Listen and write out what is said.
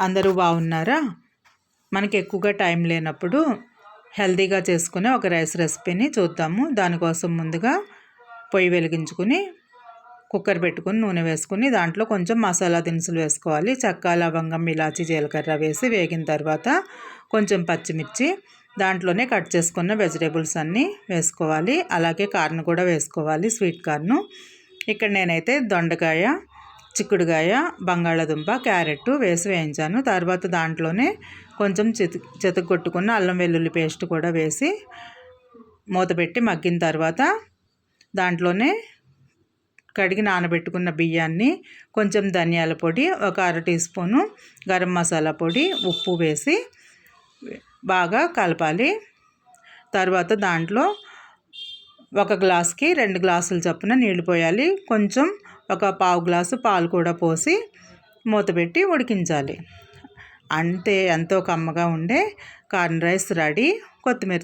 అందరూ బాగున్నారా? మనకి ఎక్కువగా టైం లేనప్పుడు హెల్తీగా చేసుకునే ఒక రైస్ రెసిపీని చూద్దాము. దానికోసం ముందుగా పొయ్యి వెలిగించుకుని కుక్కర్ పెట్టుకుని నూనె వేసుకుని దాంట్లో కొంచెం మసాలా దినుసులు వేసుకోవాలి. చెక్క, లవంగం, ఇలాచి, జీలకర్ర వేసి వేగిన తర్వాత కొంచెం పచ్చిమిర్చి, దాంట్లోనే కట్ చేసుకున్న వెజిటేబుల్స్ అన్నీ వేసుకోవాలి. అలాగే కార్న్ కూడా వేసుకోవాలి, స్వీట్ కార్ను. ఇక్కడ నేనైతే దొండకాయ, చిక్కుడుకాయ, బంగాళాదుంప, క్యారెట్ వేసి వేయించాను. తర్వాత దాంట్లోనే కొంచెం చితగొట్టుకున్న అల్లం వెల్లుల్లి పేస్ట్ కూడా వేసి మూత పెట్టి మగ్గిన తర్వాత దాంట్లోనే కడిగి నానబెట్టుకున్న బియ్యాన్ని, కొంచెం ధనియాల పొడి, ఒక 1/2 టీ స్పూను గరం మసాలా పొడి, ఉప్పు వేసి బాగా కలపాలి. తర్వాత దాంట్లో ఒక గ్లాస్కి 2 గ్లాసుల చొప్పున నీళ్లు పోయాలి. కొంచెం ఒక పావు గ్లాసు పాలు కూడా పోసి మూత పెట్టి ఉడికించాలి. అంతే, ఎంతో కమ్మగా ఉండే కార్న్ రైస్ రెడీ. కొత్తిమీర